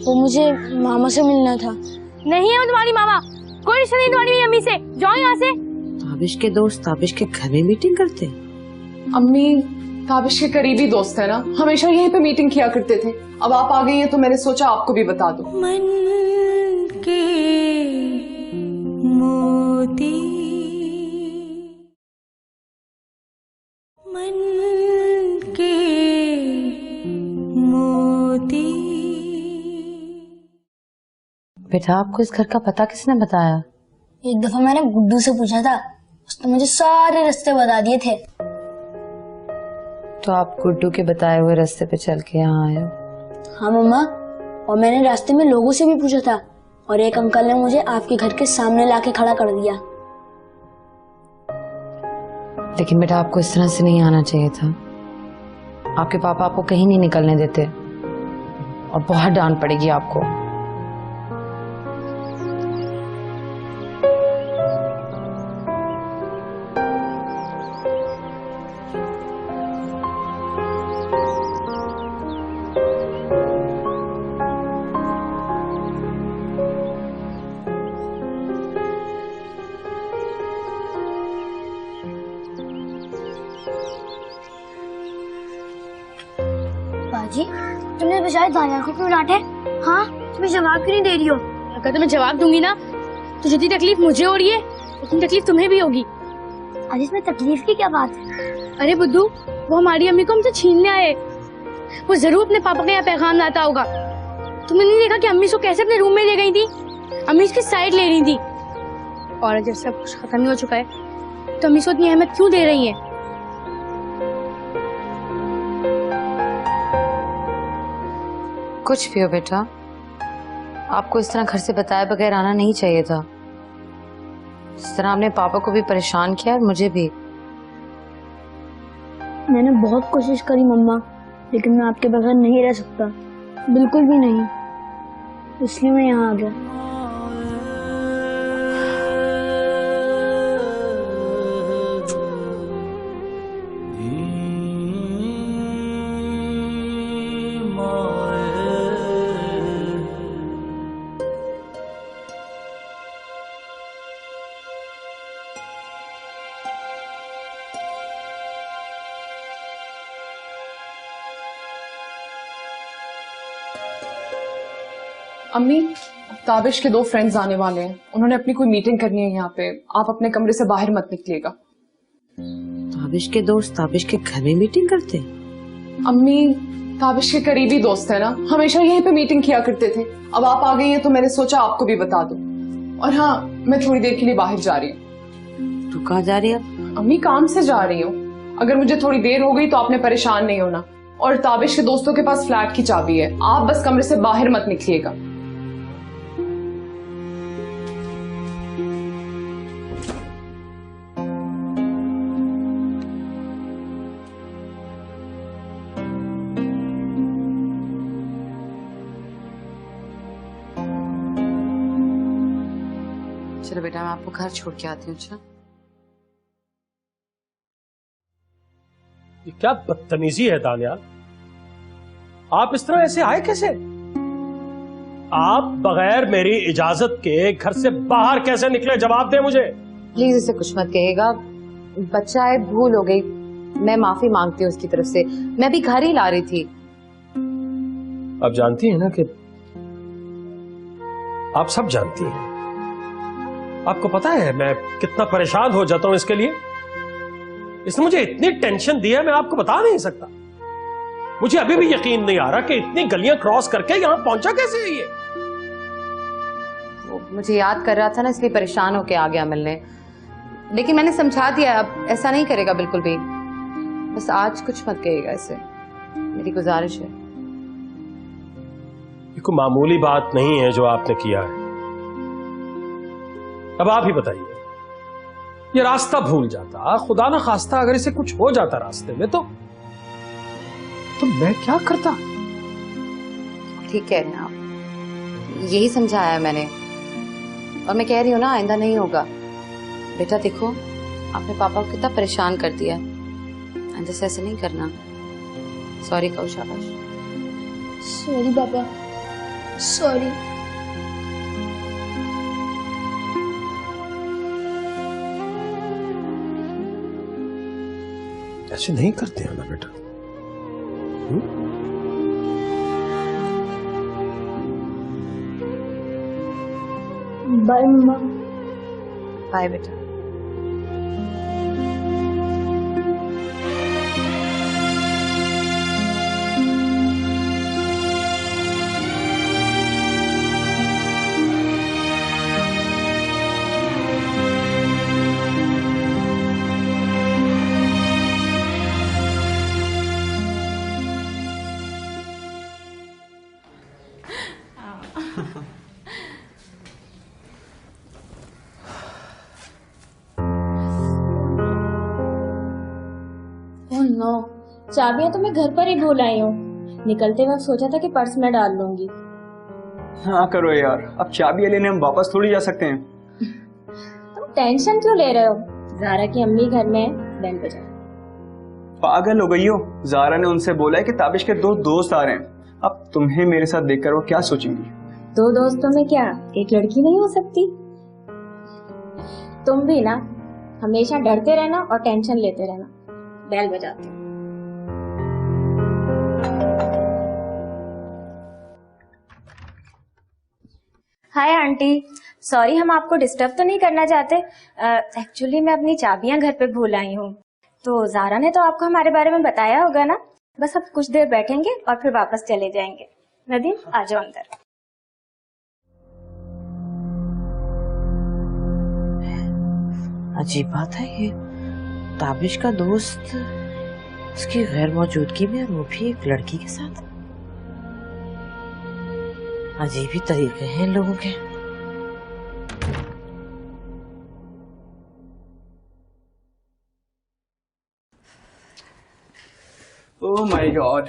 वो मुझे मामा से मिलना था। नहीं है वो तुम्हारी मामा, कोई रिश्ता नहीं तुम्हारी अम्मी से। जाओ यहाँ से। ताबिश के दोस्त ताबिश के घर में मीटिंग करते? अम्मी ताबिश के करीबी दोस्त है ना, हमेशा यहीं पे मीटिंग किया करते थे। अब आप आ गई हैं तो मैंने सोचा आपको भी बता दूं। मन के मोती, मन के मोती। बेटा आपको इस घर का पता किसने बताया? एक दफा मैंने गुड्डू से पूछा था, उसने मुझे सारे रास्ते बता दिए थे। तो आप गुड्डू के बताए हुए रास्ते पे चल के यहाँ आए हो? हाँ मम्मा, और मैंने रास्ते में लोगों से भी पूछा था और एक अंकल ने मुझे आपके घर के सामने लाके खड़ा कर दिया। लेकिन बेटा आपको इस तरह से नहीं आना चाहिए था। आपके पापा आपको कहीं नहीं निकलने देते और बहुत डांट पड़ेगी आपको। बाजी, तुमने बेचारे दानिया को क्यों डांटे? हाँ, तुम्हें जवाब क्यों नहीं दे रही हो? अगर तुम्हें जवाब दूंगी ना तो जितनी तकलीफ मुझे हो रही है उतनी तकलीफ तुम्हें भी होगी। आज इसमें तकलीफ की क्या बात है? अरे बुद्धू, वो हमारी अम्मी को हमसे छीनने आए। वो जरूर अपने पापा का यहाँ पैगाम लाता होगा। तुमने नहीं देखा कि अम्मी इसको कैसे अपने रूम में ले गई थी? अम्मी इसकी साइड ले रही थी। और जब सब कुछ खत्म ही हो चुका है तो अम्मी इसको इतनी अहमियत क्यों दे रही है? कुछ भी हो बेटा, आपको इस तरह घर से बताए बगैर आना नहीं चाहिए था। इस तरह आपने पापा को भी परेशान किया और मुझे भी। मैंने बहुत कोशिश करी मम्मा, लेकिन मैं आपके बगैर नहीं रह सकता, बिल्कुल भी नहीं। इसलिए मैं यहाँ आ गया। अम्मी ताबिश के 2 फ्रेंड्स आने वाले हैं, उन्होंने अपनी कोई मीटिंग करनी है यहाँ पे। आप अपने कमरे से बाहर मत निकलिएगा। ताबिश के दोस्त ताबिश के घर में मीटिंग करते? अम्मी ताबिश के करीबी दोस्त है ना, हमेशा यहीं पे मीटिंग किया करते थे। अब आप आ गई हैं तो मैंने सोचा आपको भी बता दूं। और हाँ, मैं थोड़ी देर के लिए बाहर जा रही हूँ। तू कहाँ जा रही है? अम्मी काम से जा रही हूँ, अगर मुझे थोड़ी देर हो गई तो आपने परेशान नहीं होना। और ताबिश के दोस्तों के पास फ्लैट की चाबी है, आप बस कमरे से बाहर मत निकलिएगा। चलो बेटा मैं आपको घर छोड़ के आती हूँ। अच्छा ये क्या बदतमीजी है दानियाल, आप इस तरह ऐसे आए कैसे? आप बगैर मेरी इजाजत के घर से बाहर कैसे निकले? जवाब दे मुझे। प्लीज इसे कुछ मत कहिएगा, बच्चा है, भूल हो गई, मैं माफी मांगती हूँ उसकी तरफ से। मैं भी घर ही ला रही थी। आप जानती हैं ना कि आप सब जानती हैं, आपको पता है मैं कितना परेशान हो जाता हूं इसके लिए। इसने मुझे इतनी टेंशन दी है मैं आपको बता नहीं सकता। मुझे अभी भी यकीन नहीं आ रहा कि इतनी गलियां क्रॉस करके यहां पहुंचा कैसे है ये। वो मुझे याद कर रहा था ना, इसलिए परेशान होके आ गया मिलने। लेकिन मैंने समझा दिया, अब ऐसा नहीं करेगा बिल्कुल भी। बस आज कुछ मत कहिएगा इसे, मेरी गुजारिश है। ये कोई मामूली बात नहीं है जो आपने किया है। अब आप ही बताइए, ये रास्ता भूल जाता, खुदा ना खास्ता अगर इसे कुछ हो जाता रास्ते में तो मैं क्या करता? ठीक कह रहे हैं आप, यही समझाया मैंने। और मैं कह रही हूँ ना, आइंदा नहीं होगा। बेटा देखो, आपने पापा को कितना परेशान कर दिया, आइंदा से ऐसे नहीं करना। सॉरी कहो, शाबाश। सॉरी पापा। सॉरी। ऐसे नहीं करते हैं ना बेटा। बाय मम्मा। बाय बेटा। ओह नो, चाबियां तो मैं घर पर ही भूल आई हूँ। निकलते वक्त सोचा था कि पर्स में डाल लूंगी। हाँ करो यार, अब चाबी लेने हम वापस थोड़ी जा सकते हैं। तुम टेंशन क्यों ले रहे हो? ज़ारा की अम्मी घर में है, बैंड बजा। पागल हो गई हो? ज़ारा ने उनसे बोला है कि ताबिश के 2 दोस्त आ रहे हैं। अब तुम्हें मेरे साथ देखकर वो क्या सोचेंगी? 2 दोस्तों में क्या एक लड़की नहीं हो सकती? तुम भी ना हमेशा डरते रहना और टेंशन लेते रहना। बैल बजाते हैं। हाय आंटी, सॉरी हम आपको डिस्टर्ब तो नहीं करना चाहते। एक्चुअली मैं अपनी चाबियां घर पे भूल आई हूँ। तो ज़ारा ने तो आपको हमारे बारे में बताया होगा ना? बस अब कुछ देर बैठेंगे और फिर वापस चले जाएंगे। नदीम आ जाओ अंदर। अजीब बात है ये, ताबिश का दोस्त उसकी गैर मौजूदगी में, वो भी एक लड़की के साथ। अजीब ही तरीके हैं इन लोगों के। ओह माय गॉड,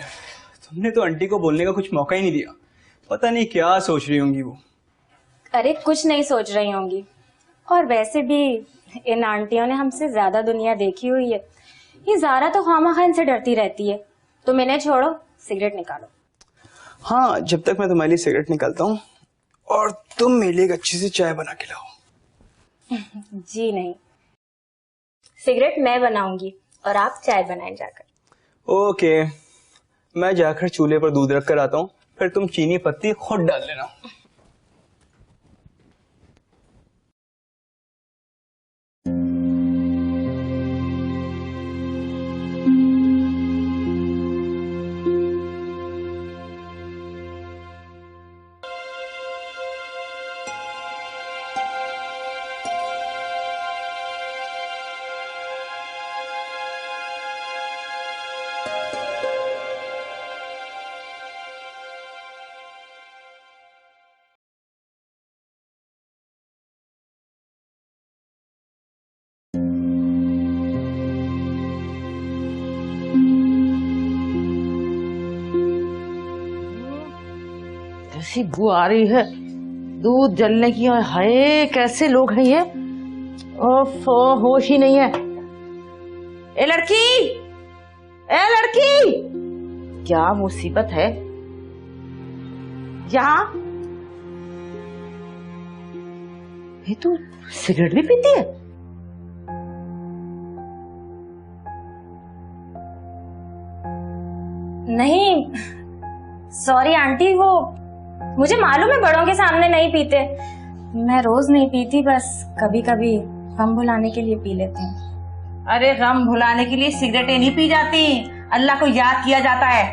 तुमने तो आंटी को बोलने का कुछ मौका ही नहीं दिया। पता नहीं क्या सोच रही होंगी वो। अरे कुछ नहीं सोच रही होंगी, और वैसे भी इन आंटियों ने हमसे ज्यादा दुनिया देखी हुई है। ये ज़ारा तो खामखा इनसे डरती रहती है। तुम इन्हें छोड़ो, सिगरेट निकालो। हाँ, जब तक मैं तुम्हारे लिए सिगरेट निकालता हूँ और तुम मेरे लिए एक अच्छी सी चाय बना के लाओ। जी नहीं, सिगरेट मैं बनाऊंगी और आप चाय बनाएं जाकर। ओके, मैं जाकर चूल्हे पर दूध रख कर आता हूँ, फिर तुम चीनी पत्ती खुद डाल लेना। ऐसी बू आ रही है दूध जलने की। और हाय, कैसे लोग हैं ये। ओफ, होश ही नहीं है। ए लड़की, ए लड़की, क्या मुसीबत है यहाँ? ये तू सिगरेट भी पीती है? नहीं सॉरी आंटी, वो मुझे मालूम है बड़ों के सामने नहीं पीते। मैं रोज नहीं पीती, बस कभी कभी गम भुलाने के लिए पी लेती हूँ। अरे गम भुलाने के लिए सिगरेटें नहीं पी जाती, अल्लाह को याद किया जाता है।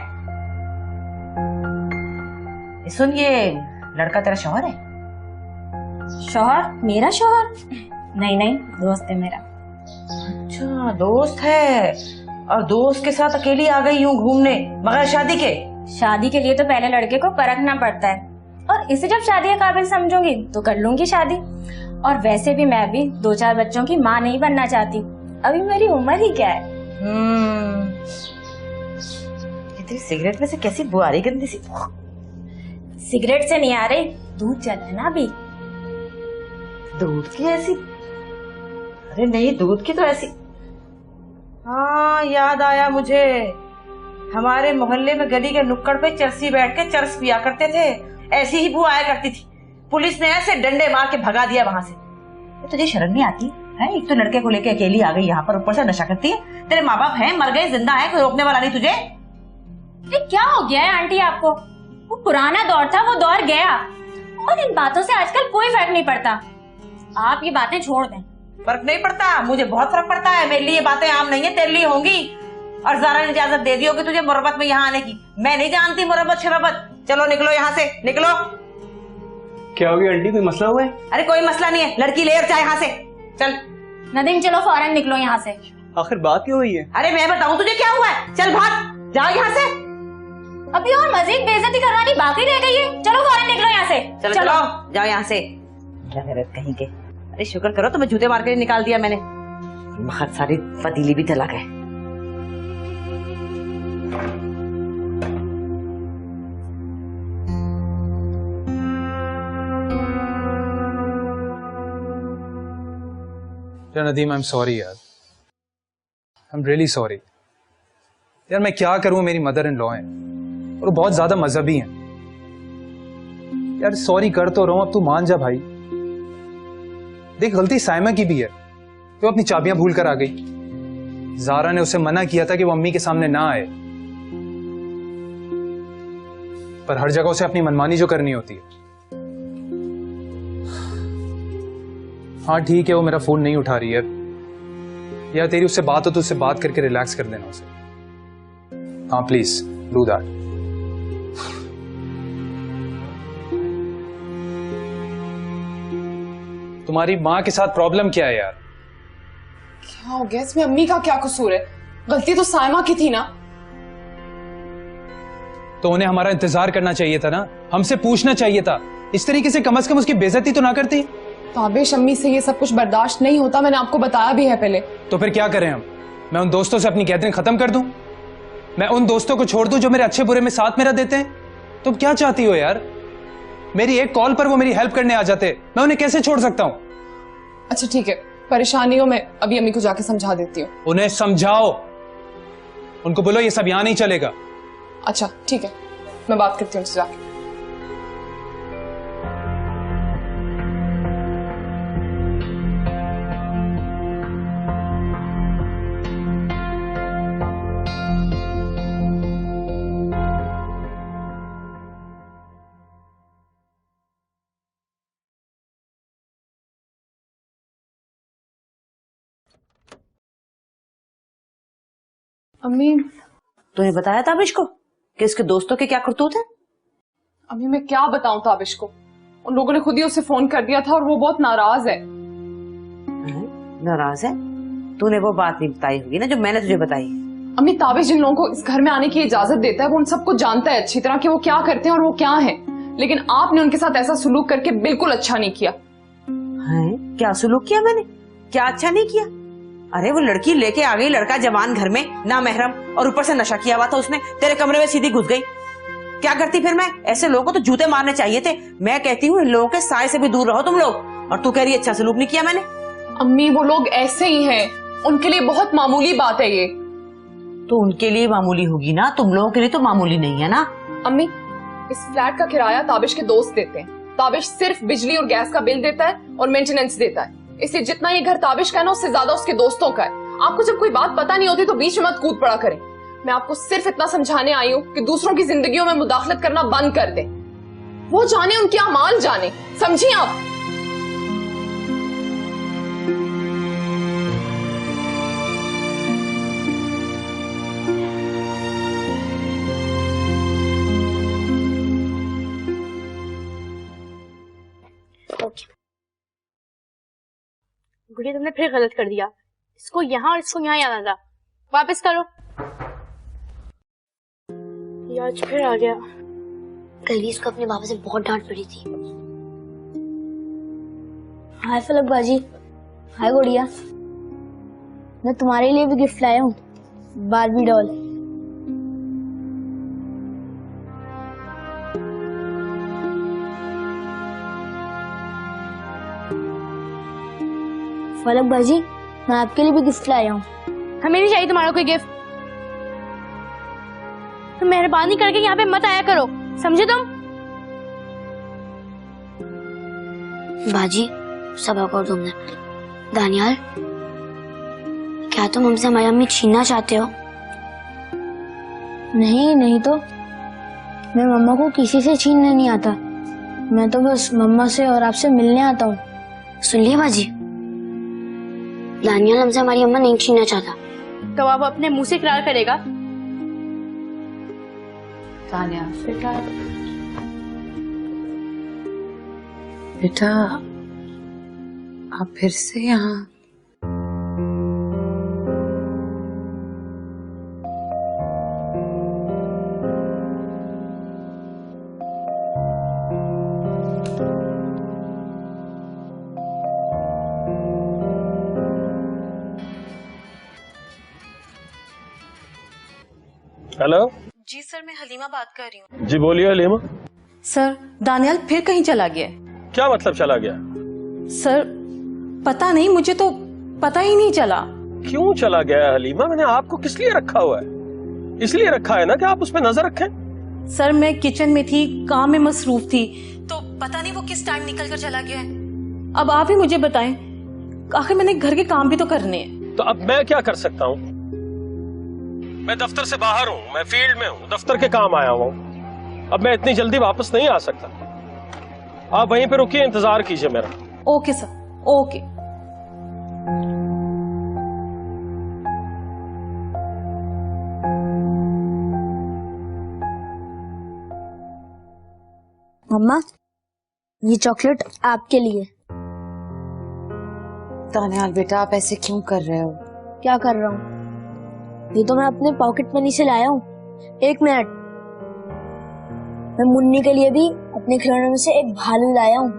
सुन, ये लड़का तेरा शौहर है? शौहर? मेरा शौहर? नहीं नहीं, दोस्त है मेरा। अच्छा, दोस्त है। और दोस्त के साथ अकेली आ गई हूँ घूमने, बगैर शादी के? शादी के लिए तो पहले लड़के को परखना पड़ता है, और इसे जब शादी के काबिल समझूंगी तो कर लूंगी शादी। और वैसे भी मैं भी 2-4 बच्चों की माँ नहीं बनना चाहती, अभी मेरी उम्र ही क्या है। ये तेरी सिगरेट में से कैसी बू आ रही, गंदी सी। सिगरेट से नहीं आ रही, दूध जल है ना अभी। दूध की ऐसी? अरे नहीं, दूध की तो ऐसी। हाँ, याद आया मुझे। हमारे मोहल्ले में गली के नुक्कड़ पे चरसी बैठ के चरस पिया करते थे। ऐसी ही बू आया करती थी। पुलिस ने ऐसे डंडे मार के भगा दिया वहां से। तुझे शर्म नहीं आती है? एक तो लड़के को लेके अकेली आ गई यहाँ पर, ऊपर से नशा करती है। तेरे माँ बाप हैं, मर गए, जिंदा है, कोई रोकने वाला नहीं तुझे। ये क्या हो गया है आंटी आपको? वो पुराना दौर था, वो दौर गया, और इन बातों से आजकल कोई फर्क नहीं पड़ता। आप ये बातें छोड़ दें। फर्क नहीं पड़ता? मुझे बहुत फर्क पड़ता है। मेरे लिए ये बातें आम नहीं है, तेरे लिए होंगी। और ज़ारा ने इजाजत दे दी होगी तुझे मुरब्बत में यहाँ आने की। मैं नहीं जानती मुरब्बत शरबत। चलो निकलो यहाँ से, निकलो। क्या हो गया आंटी, कोई मसला हुआ है? अरे कोई मसला नहीं है, लड़की ले और चाहे यहाँ से चल। नदीम चलो फौरन निकलो यहाँ से। आखिर बात क्या हुई है? अरे मैं बताऊं तुझे क्या हुआ है? चल भाग, जाओ यहाँ से। अभी और मजीद बेइज्जती करवानी बाकी रह गई है। चलो फौरन निकलो यहाँ से। चलो चलो जाओ यहाँ से। क्या गैरत कहीं के। अरे शुक्र करो तुम्हें जूते मार के निकाल दिया मैंने। बहुत सारी फतीली भी तलाक है। नदीम, आई एम सॉरी यार, आई एम रियली सॉरी यार। मैं क्या करूं, मेरी मदर इन लॉ हैं और वो बहुत ज्यादा मजहबी हैं यार। सॉरी कर तो रहा हूं, अब तू मान जा भाई। देख, गलती साइमा की भी है, वो अपनी चाबियां भूल कर आ गई। ज़ारा ने उसे मना किया था कि वो अम्मी के सामने ना आए, पर हर जगह उसे अपनी मनमानी जो करनी होती है। हाँ ठीक है, वो मेरा फोन नहीं उठा रही है यार। तेरी उससे बात हो तो उससे बात करके रिलैक्स कर देना उसे। हाँ प्लीज डू दैट। तुम्हारी माँ के साथ प्रॉब्लम क्या है यार? क्या हो गया इसमें? अम्मी का क्या कसूर है? गलती तो साइमा की थी ना। तो उन्हें हमारा इंतजार करना चाहिए था ना, हमसे पूछना चाहिए था। इस तरीके से कम से कम उसकी बेइज्जती तो ना करती। ताबिश, अम्मी से ये सब कुछ बर्दाश्त नहीं होता, मैंने आपको बताया भी है पहले। तो फिर क्या करें हम? मैं उन दोस्तों से अपनी गैदरिंग खत्म कर दूं? मैं उन दोस्तों को छोड़ दूं जो मेरे अच्छे बुरे में साथ मेरा देते हैं? तुम क्या चाहती हो यार? मेरी एक कॉल पर वो मेरी हेल्प करने आ जाते, मैं उन्हें कैसे छोड़ सकता हूं? अच्छा ठीक है, परेशानी हो, मैं अभी अम्मी को जाके समझा देती हूँ। उन्हें समझाओ, उनको बोलो ये सब यहां नहीं चलेगा। अच्छा ठीक है, मैं बात करती हूँ उनसे जाके। अम्मी, तूने बताया ताबिश को कि इसके दोस्तों के क्या करतूत है? अम्मी मैं क्या बताऊं ताबिश को? उन लोगों ने खुद ही उसे फोन कर दिया था और वो बहुत नाराज है। नाराज है? तूने वो बात नहीं बताई होगी ना जो मैंने तुझे बताई। अम्मी, ताबिश जिन लोगों को इस घर में आने की इजाजत देता है वो उन सबको जानता है अच्छी तरह कि वो क्या करते हैं और वो क्या है, लेकिन आपने उनके साथ ऐसा सुलूक करके बिल्कुल अच्छा नहीं किया। है? क्या सुलूक किया मैंने? क्या अच्छा नहीं किया? अरे वो लड़की लेके आ गई, लड़का जवान घर में, ना महरम, और ऊपर से नशा किया हुआ था उसने, तेरे कमरे में सीधी घुस गई। क्या करती फिर मैं? ऐसे लोगों को तो जूते मारने चाहिए थे। मैं कहती हूँ इन लोगों के साए से भी दूर रहो तुम लोग, और तू कह रही अच्छा सलूक नहीं किया मैंने। अम्मी वो लोग ऐसे ही हैं, उनके लिए बहुत मामूली बात है ये। तो उनके लिए मामूली होगी ना, तुम लोगों के लिए तो मामूली नहीं है ना। अम्मी, इस फ्लैट का किराया ताबिश के दोस्त देते हैं। ताबिश सिर्फ बिजली और गैस का बिल देता है और मेंटेनेंस देता है, इसलिए जितना ये घर ताबिश का है ना उससे ज्यादा उसके दोस्तों का है। आपको जब कोई बात पता नहीं होती तो बीच में मत कूद पड़ा करें। मैं आपको सिर्फ इतना समझाने आई हूँ कि दूसरों की जिंदगियों में मुदाखलत करना बंद कर दें। वो जाने उनके अमाल जाने, समझिए आप। गुड़िया तुमने फिर गलत कर दिया। इसको यहाँ और इसको यहाँ आना था, वापस करो। ये आज फिर आ गया। कल भी इसको अपने बाबा से बहुत डांट पड़ी थी। हाय फलक बाजी। हाय गुड़िया, मैं तुम्हारे लिए भी गिफ्ट लाया हूँ, बारबी डॉल। फलक बाजी, मैं आपके लिए भी गिफ्ट लाया हूँ। हमें नहीं चाहिए तुम्हारा कोई गिफ्ट। तो मेहरबानी करके यहाँ पे मत आया करो, समझे तुम? बाजी सबर करो तुमने। दानियाल, क्या तुम हमसे हमारी अम्मी छीनना चाहते हो? नहीं, नहीं तो मैं मम्मा को किसी से छीनने नहीं आता। मैं तो बस मम्मा से और आपसे मिलने आता हूँ। सुन लिया बाजी, दानियाल हमसे हमारी अम्मा नहीं छीनना चाहता। तो आप अपने मुंह से इकरार करेगा? तान्या बेटा, बेटा आप फिर से यहाँ? हेलो जी सर, मैं हलीमा बात कर रही हूँ। जी बोलिए हलीमा। सर, दानियाल फिर कहीं चला गया है। क्या मतलब चला गया? सर पता नहीं, मुझे तो पता ही नहीं चला। क्यों चला गया है हलीमा? मैंने आपको किस लिए रखा हुआ है? इसलिए रखा है ना कि आप उस पर नजर रखें। सर मैं किचन में थी, काम में मसरूफ थी, तो पता नहीं वो किस टाइम निकल कर चला गया है। अब आप ही मुझे बताएं, आखिर मैंने घर के काम भी तो करने हैं। तो अब मैं क्या कर सकता हूँ? मैं दफ्तर से बाहर हूँ, मैं फील्ड में हूँ, दफ्तर के काम आया हुआ हूँ। अब मैं इतनी जल्दी वापस नहीं आ सकता। आप वहीं पे रुकिए, इंतजार कीजिए मेरा। Okay sir, okay. मम्मा, ये चॉकलेट आपके लिए। तान्याल बेटा, आप ऐसे क्यों कर रहे हो? क्या कर रहा हूँ? ये तो मैं अपने पॉकेट मनी से लाया हूँ। एक मिनट, मैं मुन्नी के लिए भी अपने खिलौने में से एक भालू लाया हूँ।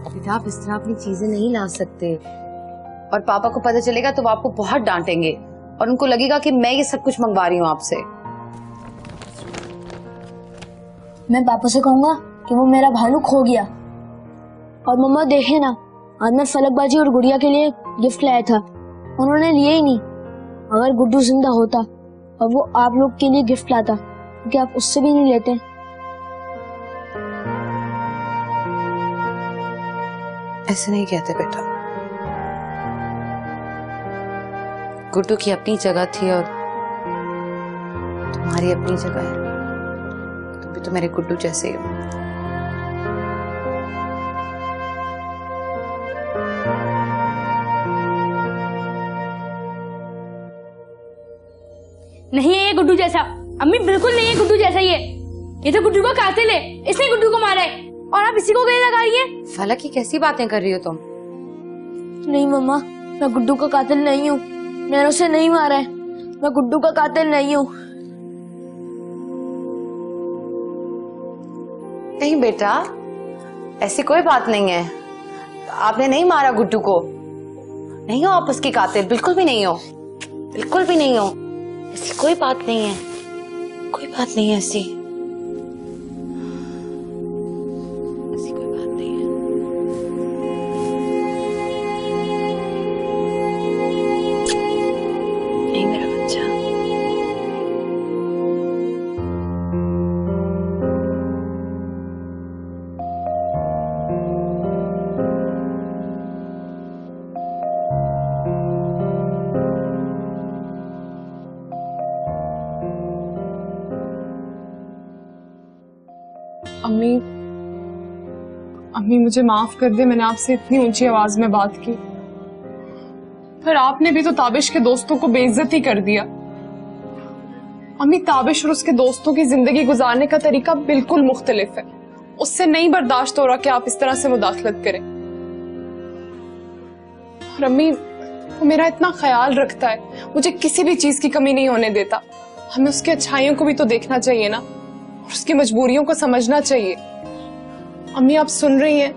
बेटा आप इस तरह अपनी चीजें नहीं ला सकते, और पापा को पता चलेगा तो वो आपको बहुत डांटेंगे और उनको लगेगा कि मैं ये सब कुछ मंगवा रही हूँ आपसे। मैं पापा से कहूंगा कि वो मेरा भालू खो गया। और मम्मा देखे ना, आज मैं फलकबाजी और गुड़िया के लिए गिफ्ट लाया था, उन्होंने लिए ही नहीं। अगर गुड्डू जिंदा होता और वो आप लोग के लिए गिफ्ट लाता, क्योंकि आप उससे भी नहीं लेते। ऐसे नहीं कहते बेटा, गुड्डू की अपनी जगह थी और तुम्हारी अपनी जगह है। तुम भी तो मेरे गुड्डू जैसे ही हो। नहीं है ये गुड्डू जैसा। अम्मी बिल्कुल नहीं है गुड्डू जैसा ये तो गुड्डू का कातिल है, इसने गुड्डू को मारा है और आप इसी को गले लगा रही है। फलक की कैसी बातें कर रही हो तुम? नहीं मम्मा, मैं गुड्डू का कातिल नहीं हूँ। मैंने उसे नहीं मारा है। मैं गुड्डू का कातिल नहीं हूँ। नहीं बेटा, ऐसी कोई बात नहीं है। आपने नहीं मारा गुड्डू को। नहीं हो आप उसकी कातिल, बिल्कुल भी नहीं हो, बिल्कुल भी नहीं हो। ऐसी कोई बात नहीं है, कोई बात नहीं है ऐसी कोई बात नहीं है। नहीं मेरा बच्चा। अम्मी, अम्मी मुझे माफ कर दे, मैंने आपसे इतनी ऊंची आवाज में बात की, पर आपने भी तो ताबिश के दोस्तों को बेइज्जती कर दिया। अम्मी, ताबिश और उसके दोस्तों की जिंदगी गुजारने का तरीका बिल्कुल मुख्तलिफ है। उससे नहीं बर्दाश्त हो रहा कि आप इस तरह से मुदाखलत करें। और अम्मी, वो मेरा इतना ख्याल रखता है, मुझे किसी भी चीज की कमी नहीं होने देता। हमें उसकी अच्छाइयों को भी तो देखना चाहिए ना, और उसकी मजबूरियों को समझना चाहिए। अम्मी आप सुन रही हैं?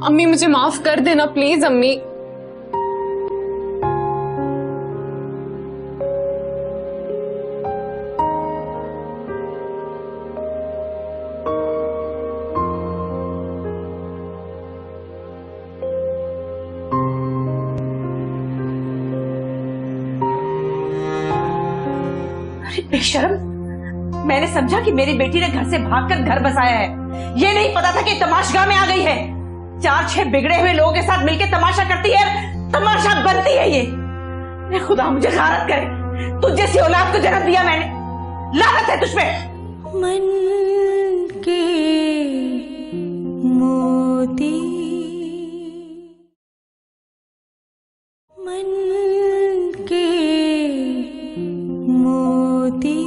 अम्मी मुझे माफ कर देना प्लीज। अम्मी अरे बेशर्म, मैंने समझा कि मेरी बेटी ने घर से भागकर घर बसाया है। ये नहीं पता था कि तमाशगाह में आ गई है। 4-6 बिगड़े हुए लोगों के साथ मिलकर तमाशा करती है, तमाशा बनती है ये। खुदा मुझे गारत करे, तुझ जैसी औलाद को जन्म दिया मैंने, लानत है तुझ पे। मन के मोती, मन के मोती।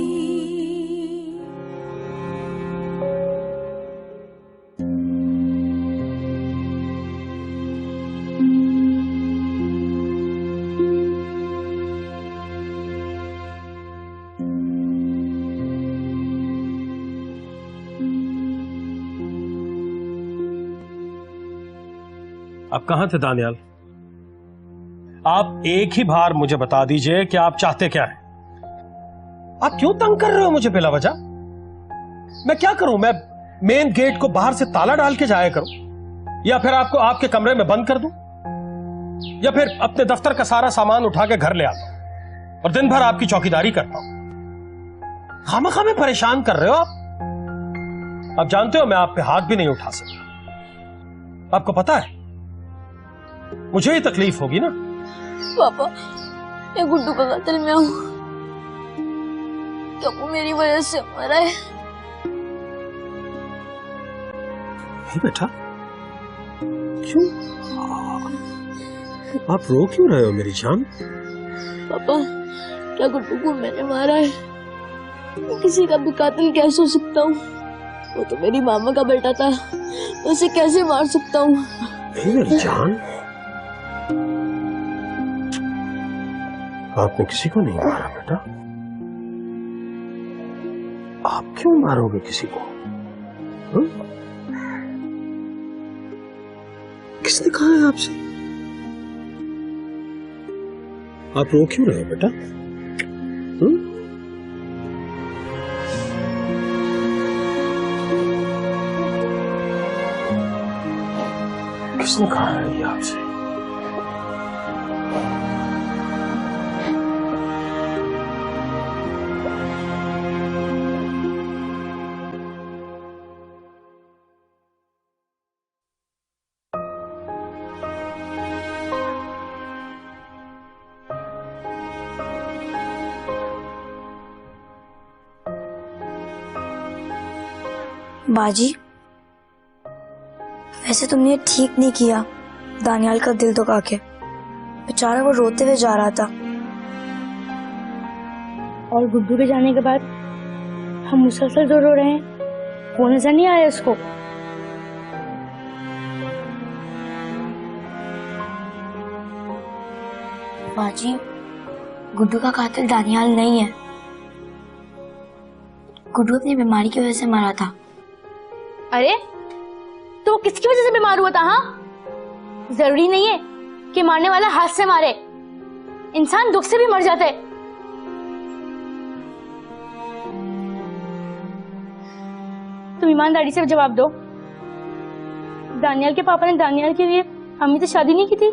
आप कहां थे दानियाल? आप एक ही बार मुझे बता दीजिए कि आप चाहते क्या हैं? आप क्यों तंग कर रहे हो मुझे बिला वजह? मैं क्या करूं? मैं मेन गेट को बाहर से ताला डाल के जाया करूं, या फिर आपको आपके कमरे में बंद कर दूं, या फिर अपने दफ्तर का सारा सामान उठा के घर ले आता हूं और दिन भर आपकी चौकीदारी करता हूं? खामखा में परेशान कर रहे हो आप। आप जानते हो मैं आप पे हाथ भी नहीं उठा सकता। आपको पता है मुझे ही तकलीफ होगी ना। पापा, मैं गुड्डू का कातिल मैं हूँ। क्या वो मेरी वजह से मरा है? नहीं बेटा, क्यों? आप रो क्यों रहे हो मेरी जान? पापा, क्या गुड्डू को मैंने मारा है? मैं किसी का भी कातिल कैसे हो सकता हूँ? वो तो मेरी मामा का बेटा था, मैं उसे कैसे मार सकता हूँ? नहीं मेरी जान, आपने किसी को नहीं मारा बेटा। आप क्यों मारोगे किसी को? हा? किसने कहा है आपसे? आप रो क्यों रहे हो बेटा? किसने कहा है ये आपसे? बाजी, वैसे तुमने ठीक नहीं किया दानियाल का दिल दुखा के। बेचारा वो रोते हुए जा रहा था। और गुड्डू के जाने के बाद हम मुसलसल जो रो रहे हैं, वो नजर नहीं आया उसको। बाजी, गुड्डू का कातिल दानियाल नहीं है। गुड्डू अपनी बीमारी की वजह से मरा था। अरे तो वो किसकी वजह से बीमार हुआ था? हाँ, जरूरी नहीं है कि मारने वाला हाथ से मारे, इंसान दुख से भी मर जाता है। तुम ईमानदारी से जवाब दो, दानियाल के पापा ने दानियाल के लिए अम्मी से शादी नहीं की थी?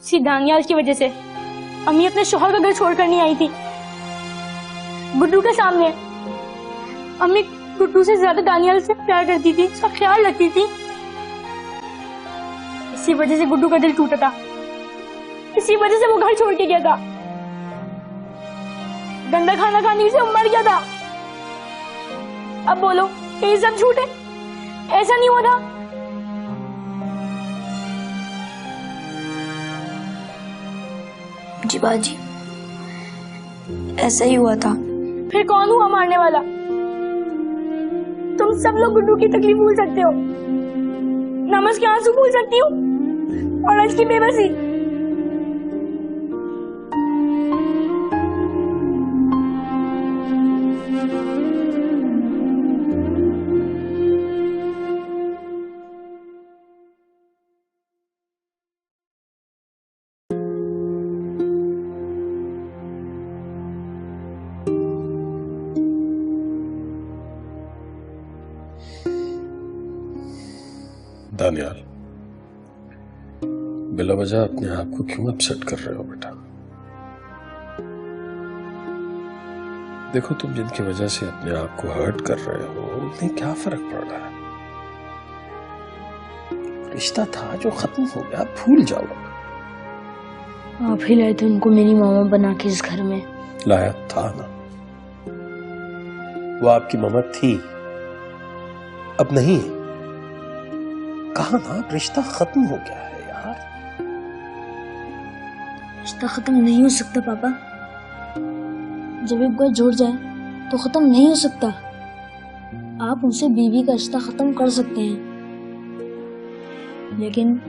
सिर्फ दानियाल की वजह से अम्मी अपने शौहर का घर छोड़कर नहीं आई थी। गुड्डू के सामने अम्मी गुड्डू से ज्यादा दानियाल से प्यार करती थी, उसका ख्याल रखती थी। इसी वजह से गुड्डू का दिल टूटा था, इसी वजह से वो घर छोड़ के गया था। गंदा खाना खाने से वो मर गया था। अब बोलो, ये सब झूठ है? ऐसा नहीं हुआ था? जी बाजी, ऐसा ही हुआ था। फिर कौन हुआ मारने वाला? तुम सब लोग गुड्डू की तकलीफ भूल सकते हो, नमस के आंसू भूल सकती हूँ, और आज की बेबसी। दानियाल, बिला वजह अपने आप को क्यों अपसेट कर रहे हो बेटा? देखो तुम जिनकी वजह से अपने आप को हर्ट कर रहे हो उन्हें क्या फर्क पड़ रहा है? रिश्ता था जो खत्म हो गया, भूल जाओ। आप ही लाए थे उनको मेरी मामा बना के इस घर में। लाया था ना, वो आपकी मामा थी, अब नहीं। कहा ना रिश्ता खत्म हो गया है यार। रिश्ता खत्म नहीं हो सकता पापा। जब एक बार जुड़ जाए तो खत्म नहीं हो सकता। आप उनसे बीवी का रिश्ता खत्म कर सकते हैं, लेकिन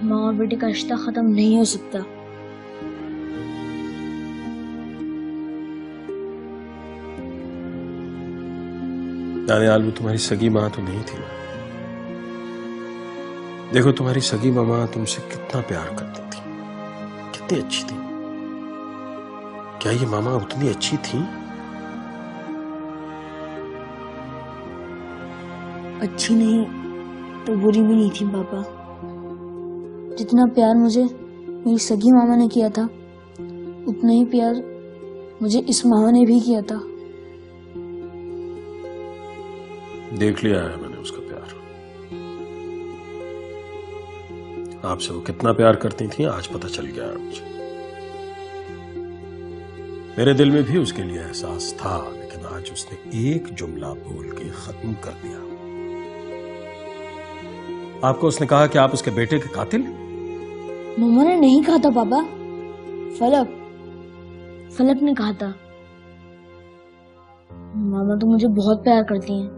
माँ और बेटे का रिश्ता खत्म नहीं हो सकता। नानियाल, वो तुम्हारी सगी माँ तो नहीं थी ना। देखो तुम्हारी सगी मामा तुमसे कितना प्यार करती थी, कितनी अच्छी थी। क्या ये मामा उतनी अच्छी थी? अच्छी नहीं तो बुरी भी नहीं थी पापा। जितना प्यार मुझे मेरी सगी मामा ने किया था, उतना ही प्यार मुझे इस मामा ने भी किया था। देख लिया है मैंने उसका प्यार। आपसे वो कितना प्यार करती थी आज पता चल गया है मुझे। मेरे दिल में भी उसके लिए एहसास था, लेकिन आज उसने एक जुमला बोल के खत्म कर दिया। आपको उसने कहा कि आप उसके बेटे के कातिल? मम्मा ने नहीं कहा था पापा, फलक ने कहा था। मामा तो मुझे बहुत प्यार करती हैं।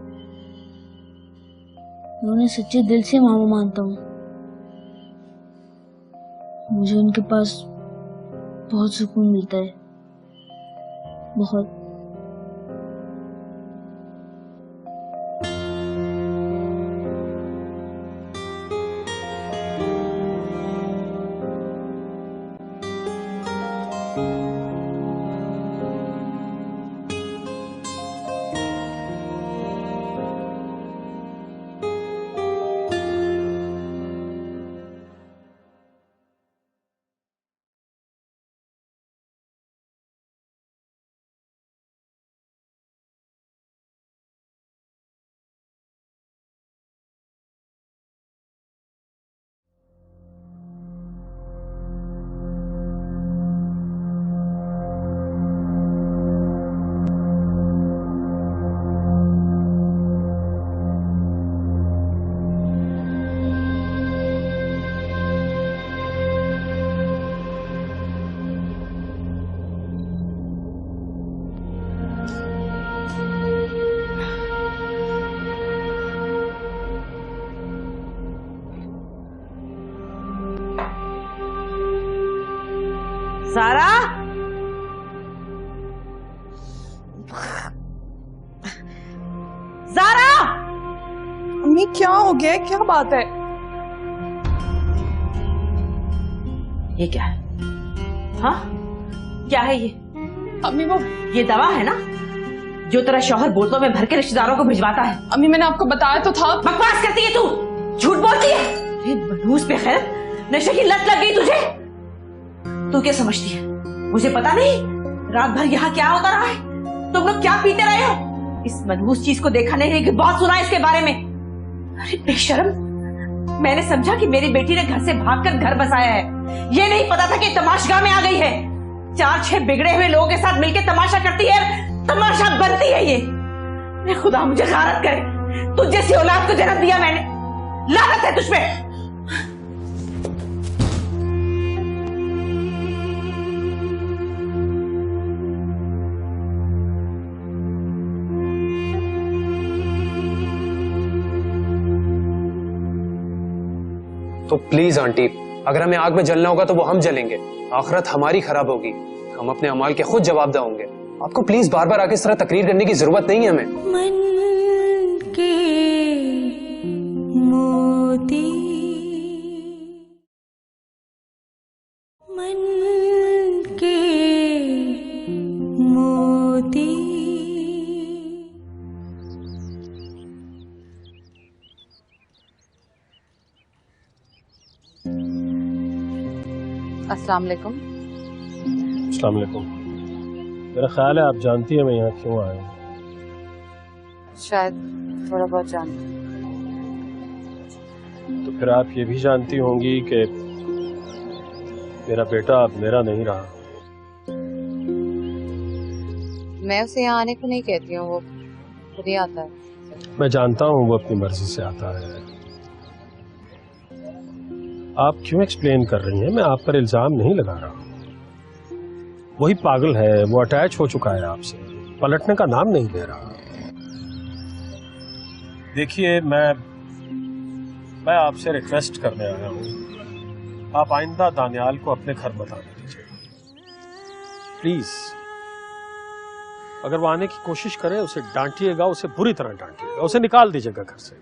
मैं उन्हें सच्चे दिल से मामा मानता हूँ। मुझे उनके पास बहुत सुकून मिलता है, बहुत। सारा, ज़ारा! अम्मी क्या हो गया है? क्या बात है? ये क्या है? हाँ, क्या है ये? अम्मी वो ये दवा है ना जो तेरा शौहर बोतलों में भर के रिश्तेदारों को भिजवाता है? अम्मी मैंने आपको बताया तो था। बकवास करती है तू, झूठ बोलती है। ये मनहूस पे खैर नशे की लत लग गई तुझे। तू क्या समझती है मुझे पता नहीं रात भर यहाँ क्या होता रहा है? तुम लोग क्या पीते रहे हो? इस मनहूस चीज को देखा नहीं कि बहुत सुना है इसके बारे में। अरे बेशर्म, मैंने समझा कि मेरी बेटी ने घर से भागकर घर बसाया है। ये नहीं पता था कि तमाशगाह में आ गई है। 4-6 बिगड़े हुए लोगों के साथ मिलकर तमाशा करती है, तमाशा बनती है ये। मैं खुदा मुझे गारत करे, तुझ जैसी औलाद को जन्म दिया मैंने। लानत है तुझ पे। तो प्लीज आंटी, अगर हमें आग में जलना होगा तो वो हम जलेंगे। आखिरत हमारी खराब होगी, हम अपने अमाल के खुद जवाबदेह होंगे। आपको प्लीज बार बार आके इस तरह तकरीर करने की जरूरत नहीं है हमें। मन के मोती, मन के मोती। अस्सलाम वालेकुम। अस्सलाम वालेकुम। मेरा ख्याल है आप जानती हैं मैं यहाँ क्यों आया हूँ। शायद थोड़ा बहुत जानती हूँ। तो फिर आप ये भी जानती होंगी कि मेरा बेटा अब मेरा नहीं रहा। मैं उसे यहाँ आने को नहीं कहती हूँ, वो खुद ही आता है। मैं जानता हूँ वो अपनी मर्जी से आता है। आप क्यों एक्सप्लेन कर रही हैं? मैं आप पर इल्जाम नहीं लगा रहा। वही पागल है, वो अटैच हो चुका है आपसे, पलटने का नाम नहीं ले रहा। देखिए मैं आपसे रिक्वेस्ट करने आया हूँ, आप आइंदा दानियाल को अपने घर मत आने दीजिए प्लीज। अगर वो आने की कोशिश करे उसे डांटिएगा, उसे बुरी तरह डांटिएगा, उसे निकाल दीजिएगा घर से।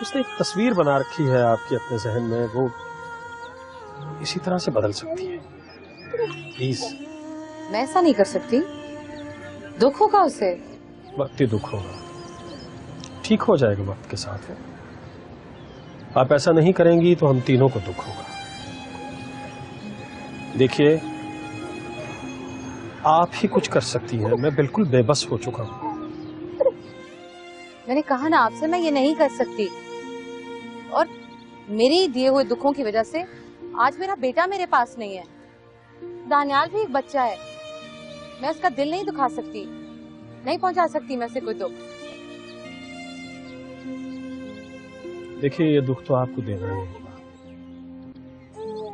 उसने एक तस्वीर बना रखी है आपकी अपने जहन में, वो इसी तरह से बदल सकती है। प्लीज। मैं ऐसा नहीं कर सकती, दुख होगा उसे। वक्त ही दुख होगा, ठीक हो जाएगा वक्त के साथ। आप ऐसा नहीं करेंगी तो हम तीनों को दुख होगा। देखिए आप ही कुछ कर सकती हैं, मैं बिल्कुल बेबस हो चुका हूं। मैंने कहा ना आपसे, मैं ये नहीं कर सकती। और मेरे दिए हुए दुखों की वजह से आज मेरा बेटा मेरे पास नहीं है। दानियाल भी एक बच्चा है, मैं उसका दिल नहीं दुखा सकती, नहीं पहुंचा सकती मैं उसे कोई दुख। देखिए ये दुख तो आपको देना ही होगा।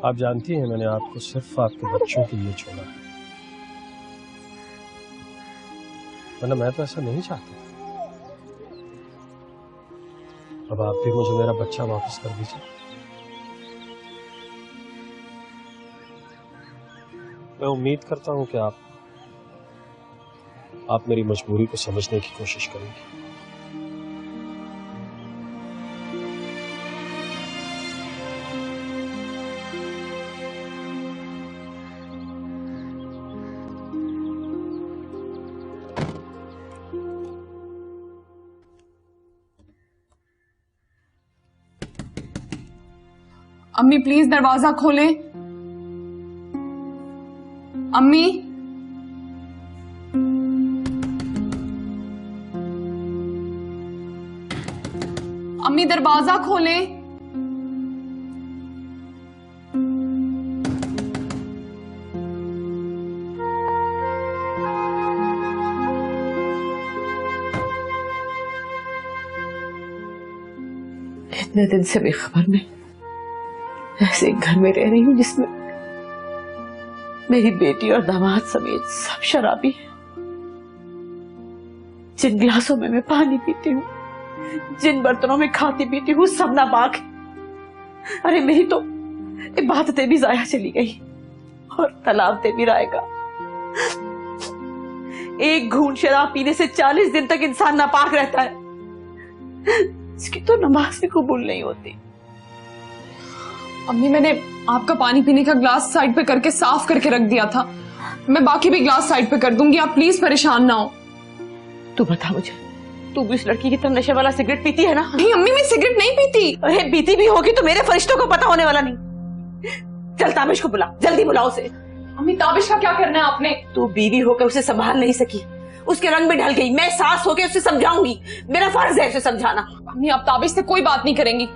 आप जानती हैं मैंने आपको सिर्फ आपके बच्चों के लिए छोड़ा है, वरना मैं तो ऐसा नहीं चाहता। अब आप भी मुझे मेरा बच्चा वापस कर दीजिए। मैं उम्मीद करता हूं कि आप मेरी मजबूरी को समझने की कोशिश करेंगे। अम्मी प्लीज दरवाजा खोलें। अम्मी अम्मी दरवाजा खोलें। इतने दिन से बेखबर में ऐसे एक घर में रह रही हूँ जिसमें मेरी बेटी और दामाद समेत सब शराबी हैं। जिन गिलासों में मैं पानी पीती हूँ, जिन बर्तनों में खाती पीती हूँ, सब नापाक है। अरे मेरी तो इबादतें भी जाया चली गई और तलावतें भी रायगा। एक घूंट शराब पीने से 40 दिन तक इंसान नापाक रहता है, इसकी तो नमाज भी कबूल नहीं होती। अम्मी मैंने आपका पानी पीने का ग्लास साइड पे करके साफ करके रख दिया था, मैं बाकी भी ग्लास साइड पे कर दूंगी, आप प्लीज परेशान ना हो। तू बता मुझे, तू भी उस लड़की की तरह नशे वाला सिगरेट पीती है ना? नहीं अम्मी मैं सिगरेट नहीं पीती। अरे पीती भी होगी तो मेरे फरिश्तों को पता होने वाला नहीं। चल ताबिश को बुला, जल्दी बुला उसे। अम्मी ताबिश का क्या करना है आपने? तू बीवी होकर उसे संभाल नहीं सकी, उसके रंग में ढल गई। मैं सास होकर उसे समझाऊंगी, मेरा फर्ज है उसे समझाना। अम्मी आप ताबिश से कोई बात नहीं करेंगी।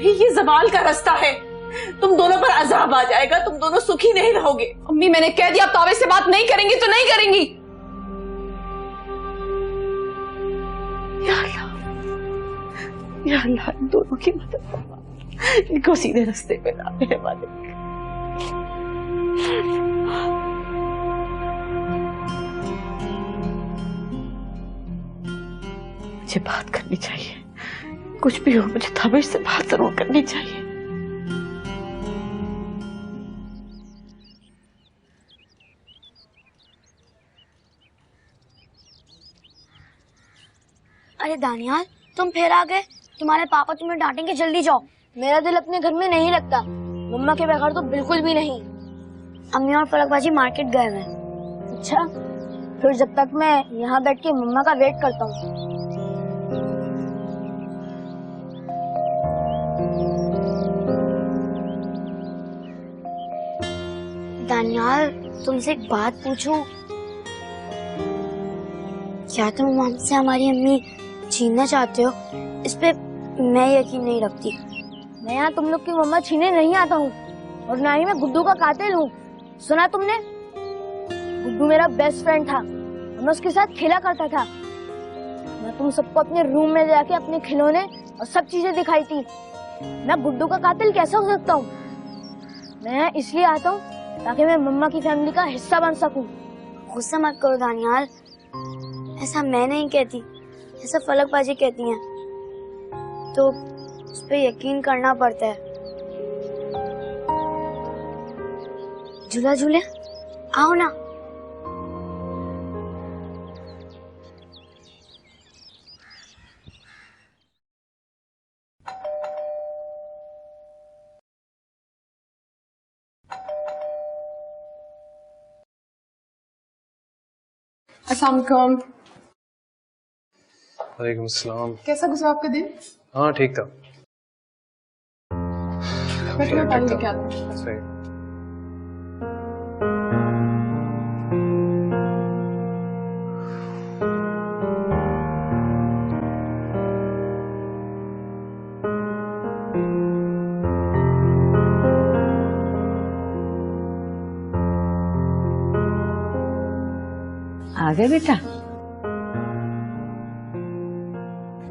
ये जमाल का रास्ता है, तुम दोनों पर अजाब आ जाएगा, तुम दोनों सुखी नहीं रहोगे। अम्मी मैंने कह दिया आप ताबिश से बात नहीं करेंगी तो नहीं करेंगी। या अल्लाह इन दोनों की मदद फरमा, इनको सीधे रास्ते पे ला मेरे मालिक। मुझे बात करनी चाहिए, कुछ भी हो मुझे ताबिश से बात जरूर करनी चाहिए। अरे दानियाल तुम फिर आ गए, तुम्हारे पापा तुम्हें डांटेंगे, जल्दी जाओ। मेरा दिल अपने घर में नहीं लगता, मम्मा के बगैर तो बिल्कुल भी नहीं। अम्मी और फलकबाजी मार्केट गए हैं। अच्छा फिर जब तक मैं यहाँ बैठ के मम्मा का वेट करता हूँ। दानियाल तुमसे एक बात पूछूं? क्या तुम हमसे हमारी अम्मी छीनना चाहते हो? इस पे मैं यकीन नहीं रखती। मैं यहाँ तुम लोग की मम्मा छीने नहीं आता हूँ और ना ही मैं गुड्डू का कातिल हूँ। सुना तुमने? गुड्डू मेरा बेस्ट फ्रेंड था, मैं उसके साथ खेला करता था। मैं तुम सबको अपने रूम में जाके अपने खिलौने और सब चीजें दिखाई थी। मैं गुड्डू का कातिल कैसे हो सकता हूँ? मैं इसलिए आता हूँ ताकि मैं मम्मा की फैमिली का हिस्सा बन सकूं। गुस्सा मत करो दानियाल, ऐसा मैं नहीं कहती, ऐसा फलकबाजी कहती हैं, तो उस पे यकीन करना पड़ता है। झूला झूले आओ ना। अस्सलाम वालेकुम। वालेकुम अस्सलाम। कैसा गुजरा आपका दिन? हाँ ठीक था। मैं तुम्हें पानी लेके आती हूँ। सही। आ गए बेटा?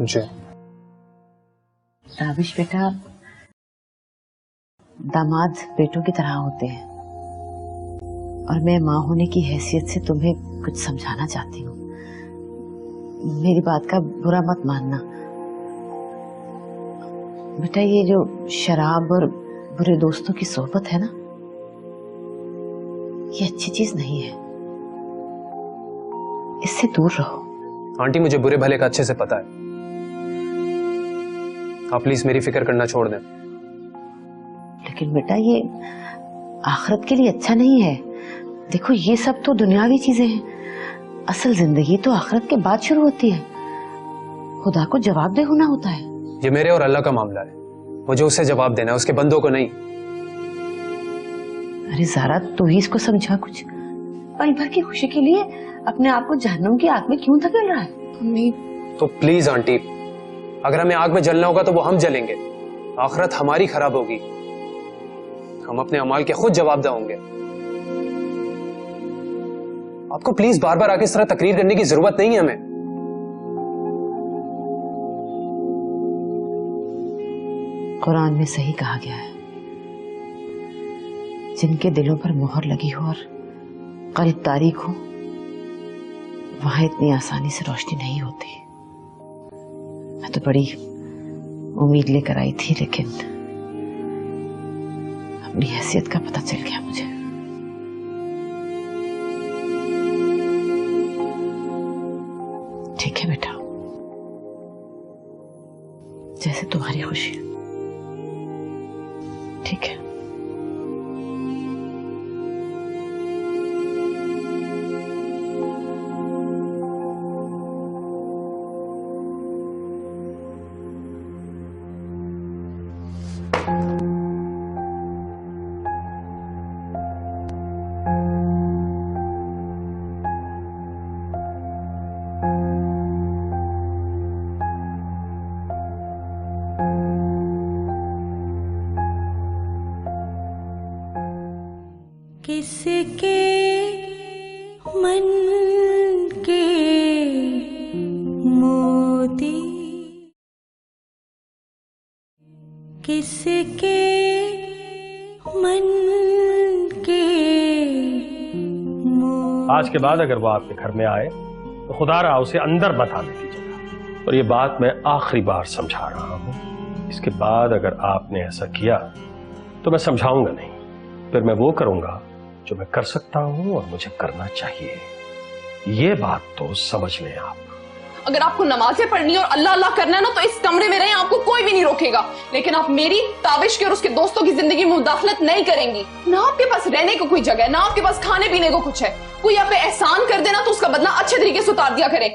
जी। ताबिश बेटा, दामाद बेटों की तरह होते हैं और मैं माँ होने की हैसियत से तुम्हें कुछ समझाना चाहती हूँ। मेरी बात का बुरा मत मानना बेटा। ये जो शराब और बुरे दोस्तों की सोहबत है ना, ये अच्छी चीज नहीं है, इससे दूर रहो। आंटी मुझे बुरे भले का अच्छे से पता है, आप प्लीज मेरी फिक्र करना छोड़ दें। लेकिन बेटा ये आखिरत के लिए अच्छा नहीं है। देखो ये सब तो दुनियावी चीजें हैं, असल जिंदगी तो आखिरत के बाद शुरू होती है। खुदा को जवाबदेह होना होता है। ये मेरे और अल्लाह का मामला है, मुझे उसे जवाब देना है, उसके बंदों को नहीं। अरे ज़ारा तू ही इसको समझा कुछ। पल भर की खुशी के लिए अपने आप को जहन्नुम की आग में क्यों धकेल रहा है? तो प्लीज आंटी, अगर हमें आग में जलना होगा तो वो हम जलेंगे, आखिरत हमारी खराब होगी, हम अपने अमाल के खुद जवाबदेह होंगे। आपको प्लीज बार बार आके इस तरह तकरीर करने की जरूरत नहीं है हमें। कुरान में सही कहा गया है, जिनके दिलों पर मोहर लगी हो और कल्ब तारीख हो, वहां इतनी आसानी से रोशनी नहीं होती। मैं तो बड़ी उम्मीद लेकर आई थी, लेकिन अपनी हैसियत का पता चल गया मुझे। ठीक है बेटा, जैसे तुम्हारी खुशी। ठीक है। किसके मन के मोती, किसके मन के मोती। आज के बाद अगर वो आपके घर में आए तो खुदा रहा उसे अंदर मत आने दीजिएगा। और ये बात मैं आखिरी बार समझा रहा हूँ, इसके बाद अगर आपने ऐसा किया तो मैं समझाऊंगा नहीं, फिर मैं वो करूंगा जो मैं कर सकता हूं और मुझे करना चाहिए। ये बात तो समझ लें आप। अगर आपको नमाजें पढ़नी और अल्लाह अल्लाह करना है ना, तो इस कमरे में रहें, आपको कोई भी नहीं रोकेगा। लेकिन आप मेरी, ताबिश के और उसके दोस्तों की जिंदगी में मुदाखलत नहीं करेंगी। ना आपके पास रहने को कोई जगह है, ना आपके पास खाने पीने को कुछ है। कोई आप पे एहसान कर देना तो उसका बदला अच्छे तरीके से उतार दिया करें।